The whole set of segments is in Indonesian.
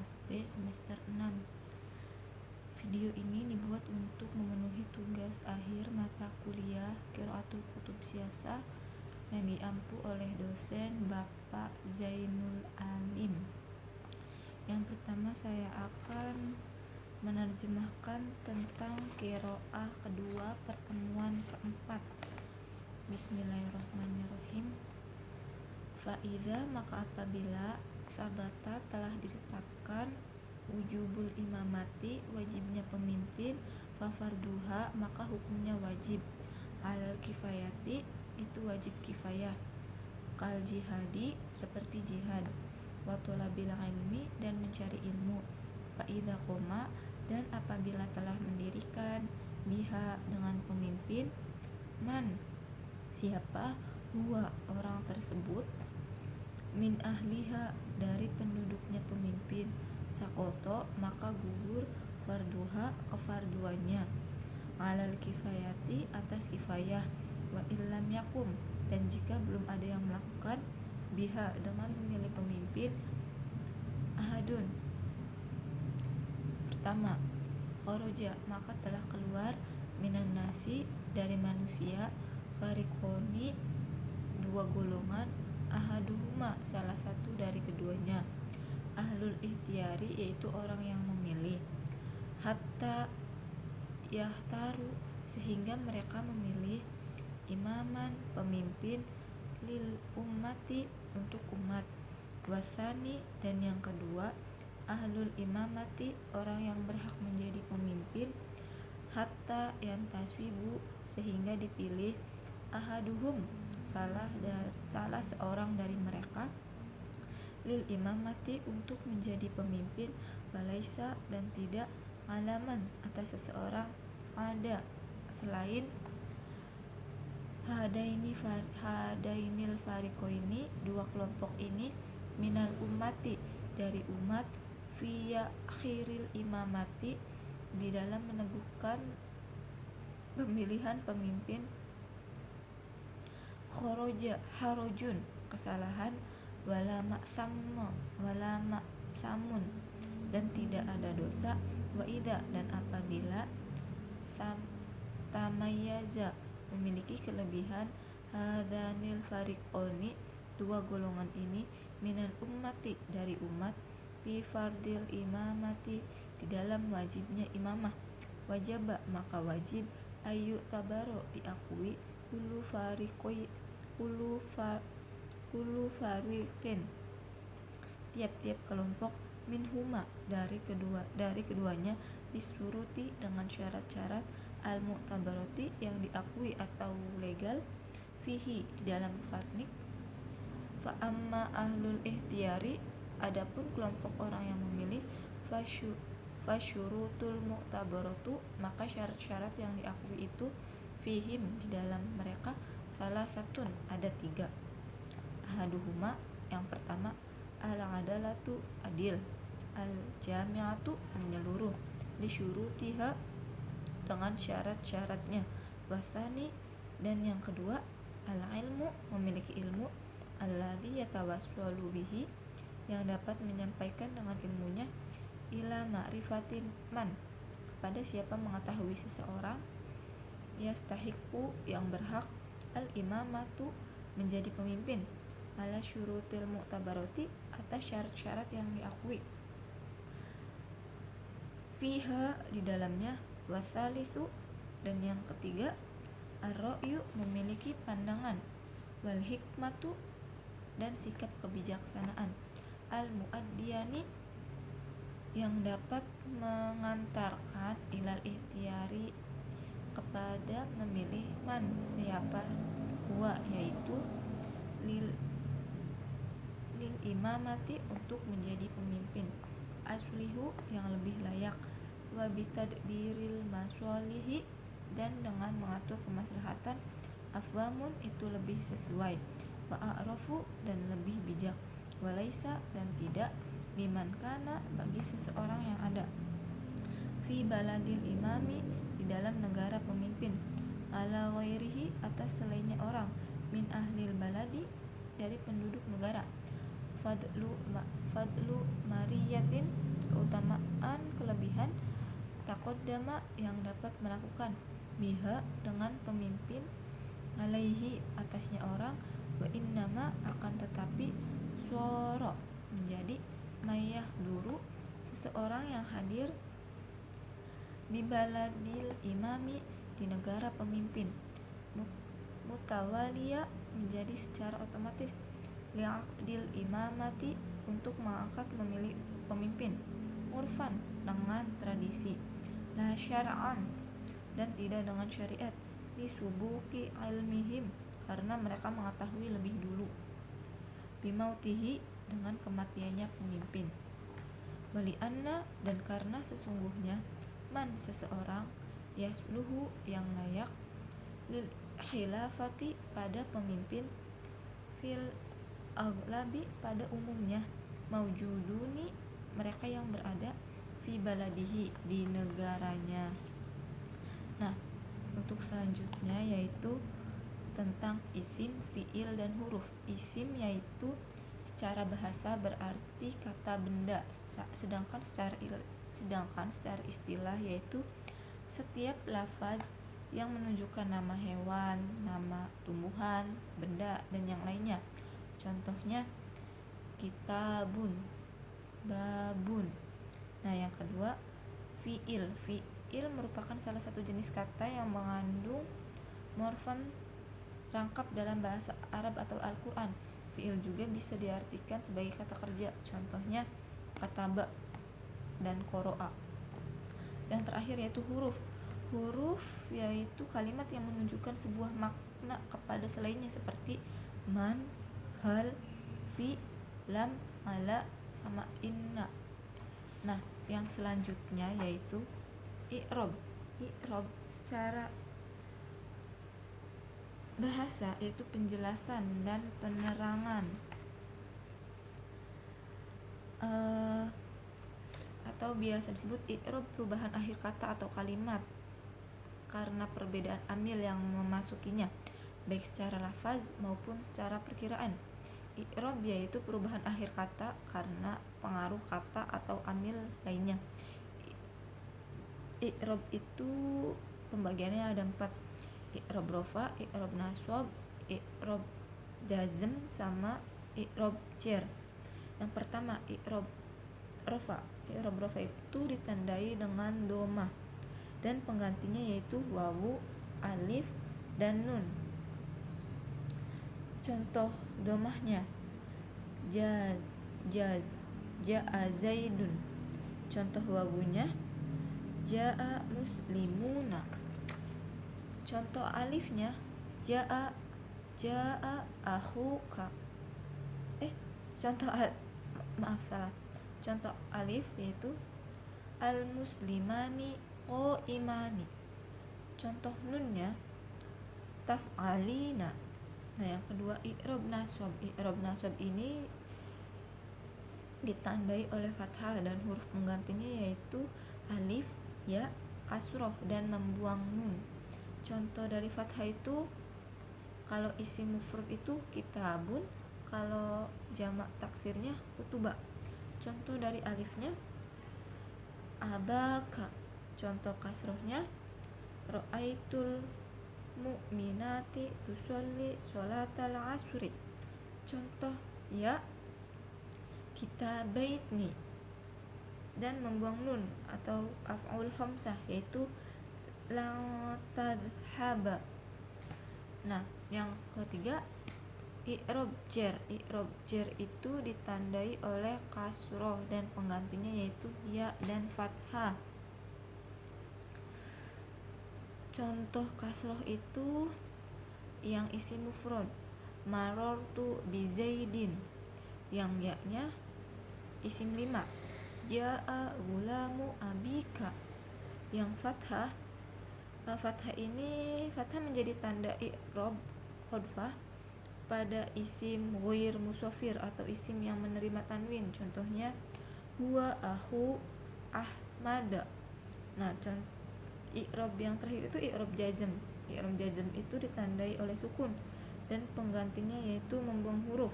kelas B semester 6. Video ini dibuat untuk memenuhi tugas akhir mata kuliah Qiraatul Kutub Siasah yang diampu oleh dosen Bapak Zainul Alim. Yang pertama saya akan menerjemahkan tentang qiraah kedua pertemuan keempat. Bismillahirrahmanirrahim. Fa'idha, maka apabila sabata telah ditetapkan wujubul imamati, wajibnya pemimpin, fafarduha, maka hukumnya wajib, al kifayati, itu wajib kifayah, kal jihadi, seperti jihad, wa thalabil ilmi, dan mencari ilmu, fa'idha koma, dan apabila telah mendirikan, biha, dengan pemimpin, man, siapa, huwa, orang tersebut, min ahliha, dari penduduknya pemimpin, sakoto, maka gugur, farduha, kefarduannya, alal kifayati, atas kifayah, wa illam yakum, dan jika belum ada yang melakukan, biha, dengan memilih pemimpin, ahadun, pertama, khoroja, maka telah keluar, minan nasi, dari manusia, farikoni, dua golongan, ahaduhuma, salah satu dari keduanya, ahlul ihtiyari, yaitu orang yang memilih, hatta yahtaru, sehingga mereka memilih, imaman, pemimpin, lil ummati, untuk umat, wasani, dan yang kedua, ahlul imamati, orang yang berhak menjadi pemimpin, hatta yantaswibu, sehingga dipilih, ahaduhum, salah seorang dari mereka, lil imamati, untuk menjadi pemimpin, balaisa, dan tidak, alaman, atas seseorang, ada, selain, hadainil farikoini, dua kelompok ini, minal ummati, dari umat, fiya khiril imamati, di dalam meneguhkan pemilihan pemimpin, khoroja, harojun, kesalahan, wala ma'samun, dan tidak ada dosa, wa idza, dan apabila, tamayyaza, memiliki kelebihan, hadanil fariqoni, dua golongan ini, minal ummati, dari umat, fi fardil imamati, di dalam wajibnya imamah, wajaba, maka wajib, ayu tabaro, diakui, kulu fariqin, tiap-tiap kelompok, minhuma, dari keduanya, bisuruti, dengan syarat-syarat, al mu'tabaroti, yang diakui atau legal, fihi, di dalam fatnik, fa amma ahlul ihtiyari, adapun kelompok orang yang memilih, fasyurutul mu'tabaratu, maka syarat-syarat yang diakui itu, fihim, di dalam mereka, salah satun, ada 3, ahaduhuma, yang pertama, al-adalatu, adil, al-jami'atu, menyeluruh, lisyurutiha, dengan syarat-syaratnya, wasani, dan yang kedua, al-ilmu, memiliki ilmu, alladzi yatawassalu bihi, yang dapat menyampaikan dengan ilmunya, ila ma'rifatin man, kepada siapa mengetahui seseorang, yastahiqu, yang berhak, al-imamatu, menjadi pemimpin, ala syurutil mu'tabarati, atas syarat-syarat yang diakui, fiha, di dalamnya, wasalisu, dan yang ketiga, ar-ra'yu, memiliki pandangan, wal hikmatu, dan sikap kebijaksanaan, al-muaddiyani, yang dapat mengantarkan, ilal ihtiyari, kepada memilih, man, siapa, huwa, yaitu, lil imamati, untuk menjadi pemimpin, aslihu, yang lebih layak, wa bitadbiril maswalihi, dan dengan mengatur kemaslahatan, afwamun, itu lebih sesuai, wa a'rafu, dan lebih bijak, walaisa, dan tidak, liman kana, bagi seseorang yang ada, fi baladil imami, di dalam negara pemimpin, ala ghairihi, atas selainnya orang, min ahlil baladi, dari penduduk negara, fadlu mariyatin, keutamaan kelebihan, taqaddama yang dapat melakukan, biha dengan pemimpin, alaihi atasnya orang, wa innama akan tetapi, suara menjadi, mayah duru seseorang yang hadir, di baladil imami di negara pemimpin, mutawaliya menjadi secara otomatis, li'aqdil imamati untuk mengangkat memilih pemimpin, urfan dengan tradisi, la syar'an dan tidak dengan syariat, li subuki ilmihim karena mereka mengetahui lebih dulu, bimautihi dengan kematiannya pemimpin, wali anna dan karena sesungguhnya, man seseorang, yasluhu yang layak, lil khilafati pada pemimpin, fil aglabi pada umumnya, maujuduni mereka yang berada, fi baladihi di negaranya. Nah, untuk selanjutnya yaitu tentang isim, fiil, dan huruf. Isim yaitu secara bahasa berarti kata benda, sedangkan secara istilah yaitu setiap lafaz yang menunjukkan nama hewan, nama tumbuhan, benda, dan yang lainnya. Contohnya kitabun, babun. Nah, yang kedua fiil. Fiil merupakan salah satu jenis kata yang mengandung morfem rangkap dalam bahasa Arab atau Al-Quran. Fiil juga bisa diartikan sebagai kata kerja. Contohnya kataba dan qoro'a. Yang terakhir yaitu huruf. Huruf yaitu kalimat yang menunjukkan sebuah makna kepada selainnya seperti man, hal, fi, lam, ala, sama inna. Nah, yang selanjutnya yaitu i'rob. I'rob secara bahasa yaitu penjelasan dan penerangan, atau biasa disebut i'rob perubahan akhir kata atau kalimat karena perbedaan amil yang memasukinya, baik secara lafaz maupun secara perkiraan. I'rob yaitu perubahan akhir kata karena pengaruh kata atau amil lainnya. I'rob itu pembagiannya ada 4, i'rob rofa, i'rob nasab, i'rob jazm, sama i'rob jar. Yang pertama i'rob rofa. I'rob rofa itu ditandai dengan domah dan penggantinya yaitu wawu, alif, dan nun. Contoh domahnya ja'a zaidun. Contoh wawunya ja'a muslimuna. Contoh alifnya ja'a akhuka. Contoh alif yaitu al muslimani qaimani. Contoh nunnya taf'alina. Nah, yang kedua i'rob nasab. I'rob nasab ini ditandai oleh fathah dan huruf penggantinya yaitu alif, ya, kasroh, dan membuang nun. Contoh dari fathah itu kalau isim mufrad itu kitabun, kalau jamak taksirnya kutuba. Contoh dari alifnya abaka. Contoh kasrohnya ra'aitul mu'minati tusolli sholatal asri. Contoh ya kitabaitni, dan membuang nun atau af'ul khamsah yaitu la tadhhaba. Nah, yang ketiga i'rob jar. I'rob jar itu ditandai oleh kasroh dan penggantinya yaitu ya dan fathah. Contoh kasroh itu yang isi mufrad marartu bi zaidin, yang ya-nya isim 5 ja'a gulamu abika. Yang fathah ini fathah menjadi tanda i'rob khadfah pada isim ghair musafir atau isim yang menerima tanwin. Contohnya huwa akhu ahmada. Nah, i'rob yang terakhir itu i'rob jazm. I'rob jazm itu ditandai oleh sukun dan penggantinya yaitu membuang huruf.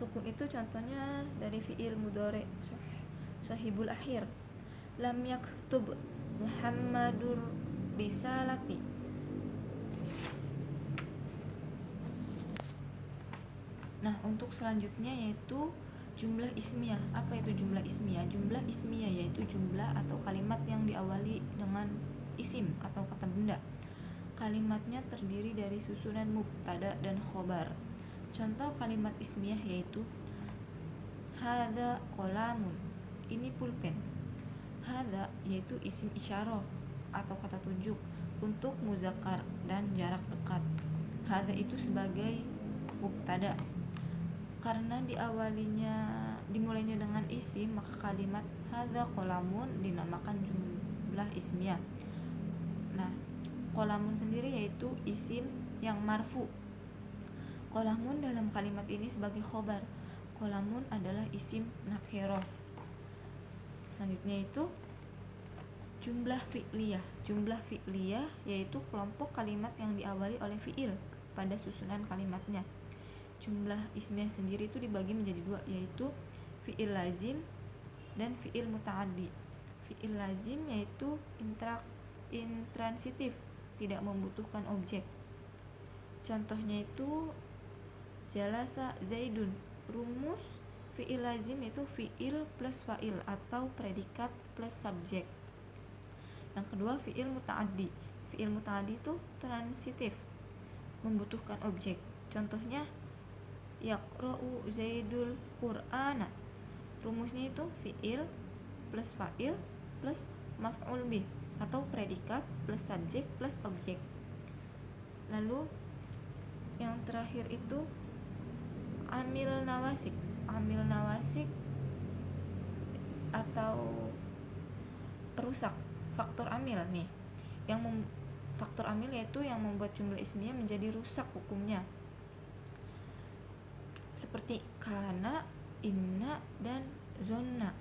sukun itu contohnya dari fi'il mudhari sahibul akhir. Lam yaktub Muhammadur risalati. Nah, untuk selanjutnya yaitu jumlah ismiyah. Apa itu jumlah ismiyah? Jumlah ismiyah yaitu jumlah atau kalimat yang diawali dengan isim atau kata benda. Kalimatnya terdiri dari susunan mubtada dan khobar. Contoh kalimat ismiyah yaitu hadza qalamun, ini pulpen. Hadza yaitu isim isyarah atau kata tunjuk untuk muzakkar dan jarak dekat. Hadza itu sebagai mubtada. Karena dimulainya dengan isim, maka kalimat hadza qalamun dinamakan jumlah ismiyah. Nah, qalamun sendiri yaitu isim yang marfu. Qalamun dalam kalimat ini sebagai khobar. Qalamun adalah isim nakirah. Selanjutnya itu jumlah fi'liyah. Jumlah fi'liyah yaitu kelompok kalimat yang diawali oleh fi'il pada susunan kalimatnya. Jumlah ismiyah sendiri itu dibagi menjadi dua, yaitu fi'il lazim dan fi'il muta'addi. Fi'il lazim yaitu intransitif, tidak membutuhkan objek. Contohnya itu jalasa zaidun. Rumus fi'il lazim itu fi'il plus fa'il atau predikat plus subjek. Yang kedua fi'il muta'addi. Fi'il muta'addi itu transitif, membutuhkan objek. Contohnya yaqra'u zaidul qur'ana. Rumusnya itu fi'il plus fa'il plus maf'ul bih atau predikat plus subjek plus objek. Lalu yang terakhir itu amil nawasik. Amil nawasik atau perusak, faktor amil nih. Faktor amil yaitu yang membuat jumlah ismiyah menjadi rusak hukumnya. Seperti kana, inna, dan zonna.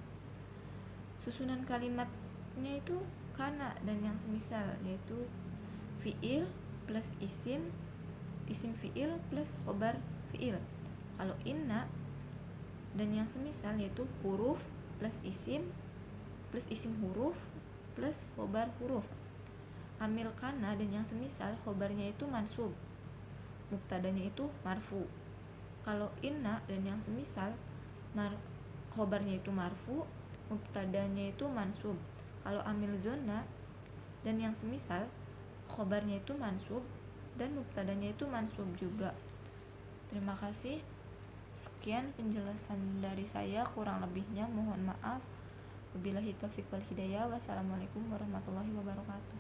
Susunan kalimatnya itu kana dan yang semisal, yaitu fi'il plus isim fi'il plus khobar fi'il. Kalau inna dan yang semisal yaitu huruf plus isim huruf plus khobar huruf. Amil kana dan yang semisal khobarnya itu mansub, mubtadanya itu marfu. Kalau inna dan yang semisal khobarnya itu marfu, mubtadanya itu mansub. Kalau amil zonna dan yang semisal khobarnya itu mansub dan mubtadanya itu mansub juga. Terima kasih. Sekian penjelasan dari saya, kurang lebihnya mohon maaf. Wabillahi taufiq wal hidayah. Wassalamualaikum warahmatullahi wabarakatuh.